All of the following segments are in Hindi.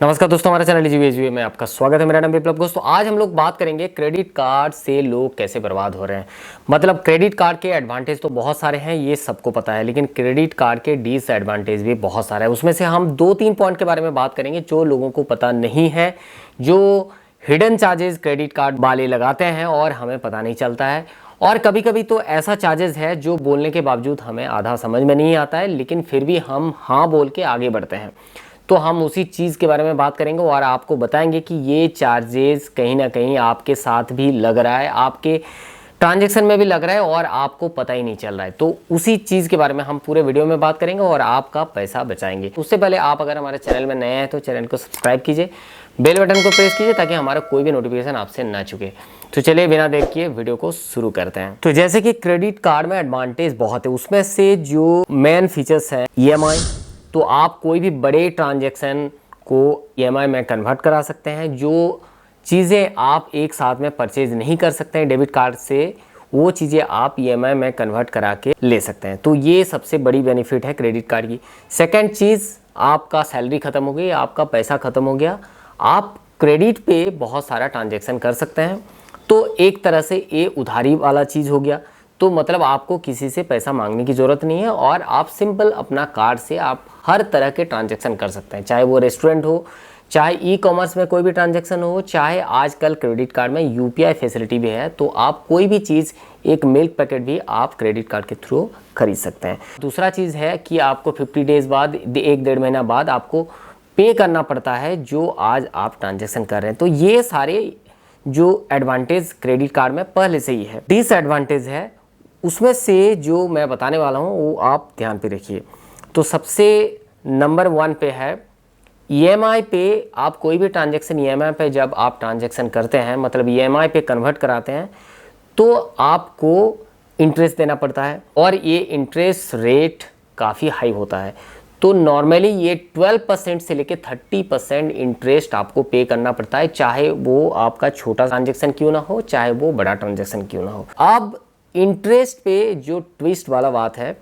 नमस्कार दोस्तों, हमारे चैनल जी में आपका स्वागत है। मेरा नाम विप्लव दोस्तों। आज हम लोग बात करेंगे क्रेडिट कार्ड से लोग कैसे बर्बाद हो रहे हैं। मतलब क्रेडिट कार्ड के एडवांटेज तो बहुत सारे हैं, ये सबको पता है, लेकिन क्रेडिट कार्ड के डिसएडवांटेज भी बहुत सारे हैं। उसमें से हम 2-3 पॉइंट के बारे में बात करेंगे जो लोगों को पता नहीं है, जो हिडन चार्जेस क्रेडिट कार्ड वाले लगाते हैं और हमें पता नहीं चलता है। और कभी कभी तो ऐसा चार्जेस है जो बोलने के बावजूद हमें आधा समझ में नहीं आता है, लेकिन फिर भी हम हाँ बोल के आगे बढ़ते हैं। तो हम उसी चीज़ के बारे में बात करेंगे और आपको बताएंगे कि ये चार्जेस कहीं ना कहीं आपके साथ भी लग रहा है, आपके ट्रांजैक्शन में भी लग रहा है और आपको पता ही नहीं चल रहा है। तो उसी चीज़ के बारे में हम पूरे वीडियो में बात करेंगे और आपका पैसा बचाएंगे। उससे पहले आप अगर हमारे चैनल में नए हैं तो चैनल को सब्सक्राइब कीजिए, बेल बटन को प्रेस कीजिए ताकि हमारा कोई भी नोटिफिकेशन आपसे ना चुके। तो चलिए बिना देर किए वीडियो को शुरू करते हैं। तो जैसे कि क्रेडिट कार्ड में एडवांटेज बहुत है, उसमें से जो मेन फीचर्स हैं EMI, तो आप कोई भी बड़े ट्रांजैक्शन को EMI में कन्वर्ट करा सकते हैं। जो चीज़ें आप एक साथ में परचेज नहीं कर सकते हैं डेबिट कार्ड से, वो चीज़ें आप EMI में कन्वर्ट करा के ले सकते हैं। तो ये सबसे बड़ी बेनिफिट है क्रेडिट कार्ड की। सेकंड चीज़, आपका सैलरी ख़त्म हो गई, आपका पैसा ख़त्म हो गया, आप क्रेडिट पे बहुत सारा ट्रांजैक्शन कर सकते हैं। तो एक तरह से ये उधारी वाला चीज़ हो गया। तो मतलब आपको किसी से पैसा मांगने की ज़रूरत नहीं है और आप सिंपल अपना कार्ड से आप हर तरह के ट्रांजैक्शन कर सकते हैं, चाहे वो रेस्टोरेंट हो, चाहे ई-कॉमर्स में कोई भी ट्रांजैक्शन हो, चाहे आजकल क्रेडिट कार्ड में UPI फैसिलिटी भी है। तो आप कोई भी चीज़, एक मिल्क पैकेट भी आप क्रेडिट कार्ड के थ्रू खरीद सकते हैं। दूसरा चीज़ है कि आपको 50 डेज़ बाद, 1-1.5 महीना बाद आपको पे करना पड़ता है जो आज आप ट्रांजैक्शन कर रहे हैं। तो ये सारे जो एडवांटेज क्रेडिट कार्ड में पहले से ही है। डिसएडवांटेज है, उसमें से जो मैं बताने वाला हूँ वो आप ध्यान पे रखिए। तो सबसे नंबर 1 पे है EMI पे। आप कोई भी ट्रांजैक्शन EMI पे जब आप ट्रांजैक्शन करते हैं, मतलब EMI पे कन्वर्ट कराते हैं, तो आपको इंटरेस्ट देना पड़ता है और ये इंटरेस्ट रेट काफ़ी हाई होता है। तो नॉर्मली ये 12% से लेकर 30% इंटरेस्ट आपको पे करना पड़ता है, चाहे वो आपका छोटा ट्रांजैक्शन क्यों ना हो, चाहे वो बड़ा ट्रांजैक्शन क्यों ना हो। अब इंटरेस्ट पे जो ट्विस्ट वाला बात है,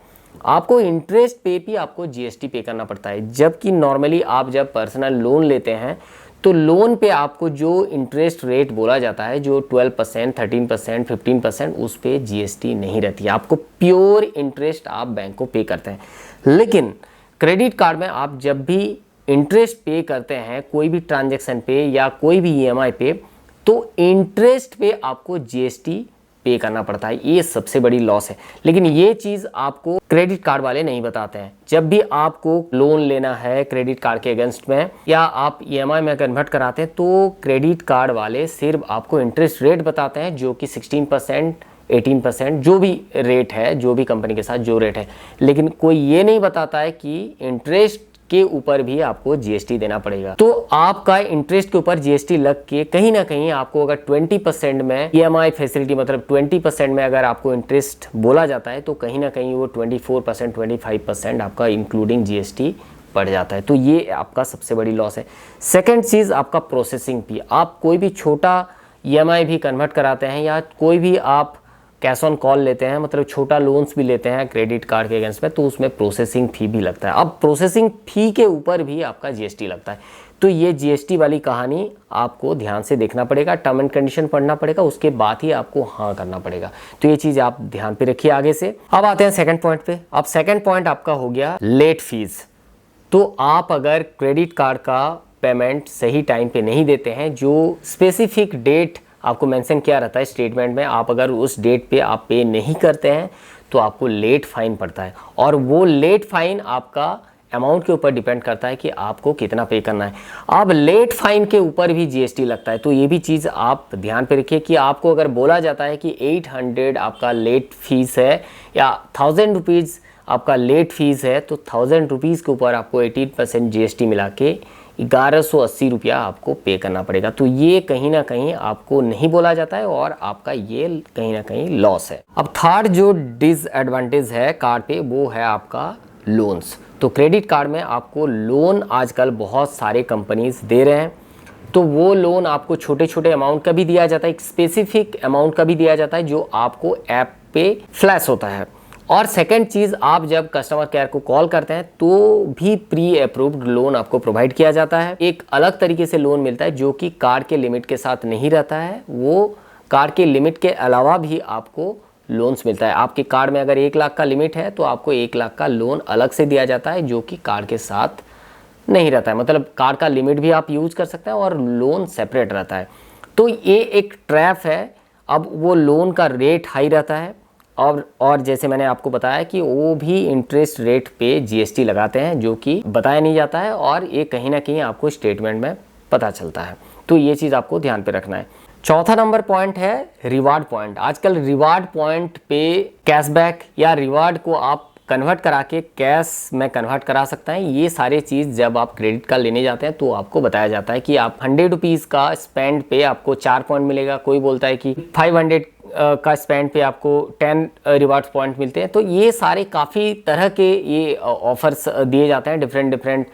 आपको इंटरेस्ट पे भी आपको GST पे करना पड़ता है। जबकि नॉर्मली आप जब पर्सनल लोन लेते हैं तो लोन पे आपको जो इंटरेस्ट रेट बोला जाता है, जो 12%, 13%, 15%, उस पे GST नहीं रहती है। आपको प्योर इंटरेस्ट आप बैंक को पे करते हैं। लेकिन क्रेडिट कार्ड में आप जब भी इंटरेस्ट पे करते हैं कोई भी ट्रांजैक्शन पे या कोई भी EMI पे, तो इंटरेस्ट पे आपको GST पे करना पड़ता है। ये सबसे बड़ी लॉस है, लेकिन ये चीज़ आपको क्रेडिट कार्ड वाले नहीं बताते हैं। जब भी आपको लोन लेना है क्रेडिट कार्ड के अगेंस्ट में या आप EMI में कन्वर्ट कराते हैं, तो क्रेडिट कार्ड वाले सिर्फ आपको इंटरेस्ट रेट बताते हैं, जो कि 16%, 18%, जो भी रेट है, जो भी कंपनी के साथ जो रेट है। लेकिन कोई ये नहीं बताता है कि इंटरेस्ट के ऊपर भी आपको GST देना पड़ेगा। तो आपका इंटरेस्ट के ऊपर GST लग के कहीं ना कहीं आपको अगर 20% में EMI फैसिलिटी, मतलब 20% में अगर आपको इंटरेस्ट बोला जाता है, तो कहीं ना कहीं वो 24%, 25% आपका इंक्लूडिंग GST पड़ जाता है। तो ये आपका सबसे बड़ी लॉस है। सेकेंड चीज़, आपका प्रोसेसिंग फी। आप कोई भी छोटा EMI भी कन्वर्ट कराते हैं या कोई भी आप कैश ऑन कॉल लेते हैं, मतलब छोटा लोन्स भी लेते हैं क्रेडिट कार्ड के अगेंस्ट में, तो उसमें प्रोसेसिंग फ़ी भी लगता है। अब प्रोसेसिंग फ़ी के ऊपर भी आपका GST लगता है। तो ये GST वाली कहानी आपको ध्यान से देखना पड़ेगा, टर्म एंड कंडीशन पढ़ना पड़ेगा, उसके बाद ही आपको हाँ करना पड़ेगा। तो ये चीज़ आप ध्यान पे रखिए आगे से। अब आते हैं सेकंड पॉइंट पे। अब सेकंड पॉइंट आपका हो गया लेट फीस। तो आप अगर क्रेडिट कार्ड का पेमेंट सही टाइम पे नहीं देते हैं, जो स्पेसिफिक डेट आपको मेंशन किया रहता है स्टेटमेंट में, आप अगर उस डेट पे आप पे नहीं करते हैं तो आपको लेट फाइन पड़ता है। और वो लेट फाइन आपका अमाउंट के ऊपर डिपेंड करता है कि आपको कितना पे करना है। अब लेट फाइन के ऊपर भी GST लगता है। तो ये भी चीज़ आप ध्यान पे रखिए कि आपको अगर बोला जाता है कि 800 आपका लेट फीस है या 1000 रुपीज़ आपका लेट फीस है, तो 1000 रुपीज़ के ऊपर आपको 18% GST मिला के 1180 रुपया आपको पे करना पड़ेगा। तो ये कहीं ना कहीं आपको नहीं बोला जाता है और आपका ये कहीं ना कहीं लॉस है। अब थर्ड जो डिसएडवांटेज है कार्ड पे, वो है आपका लोन्स। तो क्रेडिट कार्ड में आपको लोन आजकल बहुत सारे कंपनीज दे रहे हैं। तो वो लोन आपको छोटे छोटे अमाउंट का भी दिया जाता है, एक स्पेसिफिक अमाउंट का भी दिया जाता है, जो आपको ऐप पे फ्लैश होता है। और सेकंड चीज़, आप जब कस्टमर केयर को कॉल करते हैं तो भी प्री अप्रूव्ड लोन आपको प्रोवाइड किया जाता है। एक अलग तरीके से लोन मिलता है जो कि कार्ड के लिमिट के साथ नहीं रहता है, वो कार्ड के लिमिट के अलावा भी आपको लोन्स मिलता है। आपके कार्ड में अगर 1 लाख का लिमिट है तो आपको 1 लाख का लोन अलग से दिया जाता है जो कि कार्ड के साथ नहीं रहता है। मतलब कार्ड का लिमिट भी आप यूज़ कर सकते हैं और लोन सेपरेट रहता है। तो ये एक ट्रैप है। अब वो लोन का रेट हाई रहता है और जैसे मैंने आपको बताया कि वो भी इंटरेस्ट रेट पे जीएसटी लगाते हैं जो कि बताया नहीं जाता है और ये कहीं ना कहीं आपको स्टेटमेंट में पता चलता है। तो ये चीज़ आपको ध्यान पे रखना है। चौथा नंबर पॉइंट है रिवार्ड पॉइंट। आजकल रिवार्ड पॉइंट पे कैशबैक या रिवार्ड को आप कन्वर्ट करा के कैश में कन्वर्ट करा सकते हैं। ये सारे चीज़ जब आप क्रेडिट कार्ड लेने जाते हैं तो आपको बताया जाता है कि आप 100 रुपीज़ का स्पेंड पे आपको 4 पॉइंट मिलेगा। कोई बोलता है कि 500 का स्पेंड पे आपको 10 रिवार्ड्स पॉइंट मिलते हैं। तो ये सारे काफ़ी तरह के ये ऑफर्स दिए जाते हैं डिफरेंट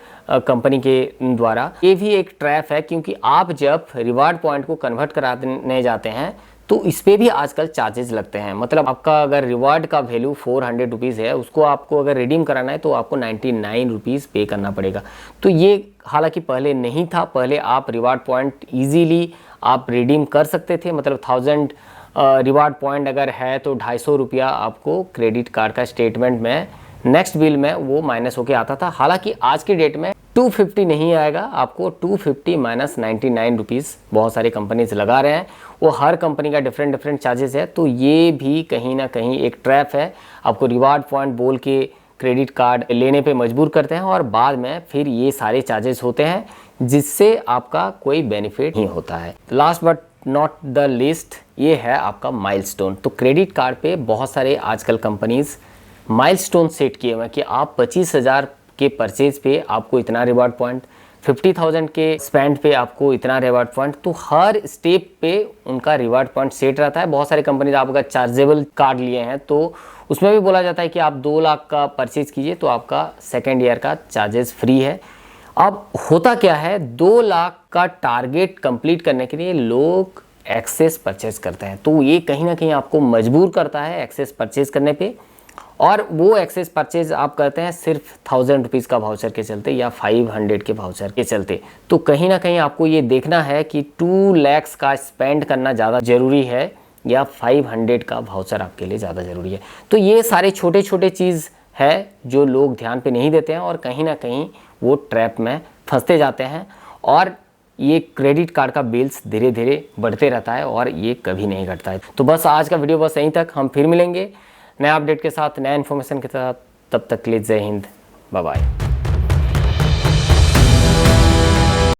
कंपनी के द्वारा। ये भी एक ट्रैप है क्योंकि आप जब रिवार्ड पॉइंट को कन्वर्ट कराने जाते हैं तो इस पर भी आजकल चार्जेस लगते हैं। मतलब आपका अगर रिवार्ड का वैल्यू 400 रुपीज़ है, उसको आपको अगर रिडीम कराना है तो आपको 99 रुपीज़ पे करना पड़ेगा। तो ये हालांकि पहले नहीं था। पहले आप रिवार्ड पॉइंट ईजीली आप रिडीम कर सकते थे। मतलब 1000 रिवार्ड पॉइंट अगर है तो 250 रुपया आपको क्रेडिट कार्ड का स्टेटमेंट में नेक्स्ट बिल में वो माइनस होके आता था। हालांकि आज की डेट में 250 नहीं आएगा, आपको 250 माइनस 99 रुपीज़ बहुत सारी कंपनीज लगा रहे हैं। वो हर कंपनी का डिफरेंट चार्जेस है। तो ये भी कहीं ना कहीं एक ट्रैप है। आपको रिवार्ड पॉइंट बोल के क्रेडिट कार्ड लेने पे मजबूर करते हैं और बाद में फिर ये सारे चार्जेस होते हैं जिससे आपका कोई बेनिफिट नहीं होता है। Last but not the list, ये है आपका माइलस्टोन। तो क्रेडिट कार्ड पे बहुत सारे आजकल कंपनीज माइलस्टोन सेट किए हुए हैं कि आप 25,000 के परचेज पे आपको इतना रिवार्ड पॉइंट, 50,000 के स्पेंड पे आपको इतना रिवार्ड पॉइंट। तो हर स्टेप पे उनका रिवार्ड पॉइंट सेट रहता है। बहुत सारी कंपनीज आप अगर चार्जेबल कार्ड लिए हैं तो उसमें भी बोला जाता है कि आप 2 लाख का परचेज कीजिए तो आपका सेकेंड ईयर का चार्जेस फ्री है। अब होता क्या है, 2 लाख का टारगेट कंप्लीट करने के लिए लोग एक्सेस परचेज करते हैं। तो ये कहीं ना कहीं आपको मजबूर करता है एक्सेस परचेज करने पे। और वो एक्सेस परचेज आप करते हैं सिर्फ 1000 रुपीज़ का वाउचर के चलते या 500 के वाउचर के चलते। तो कहीं ना कहीं आपको ये देखना है कि 2 लाख का स्पेंड करना ज़्यादा ज़रूरी है या 500 का वाउचर आपके लिए ज़्यादा ज़रूरी है। तो ये सारे छोटे छोटे चीज़ है जो लोग ध्यान पे नहीं देते हैं और कहीं ना कहीं वो ट्रैप में फंसते जाते हैं और ये क्रेडिट कार्ड का बिल्स धीरे धीरे बढ़ते रहता है और ये कभी नहीं घटता है। तो बस आज का वीडियो बस यहीं तक। हम फिर मिलेंगे नया अपडेट के साथ, नया इन्फॉर्मेशन के साथ। तब तक के लिए जय हिंद, बाय बाय।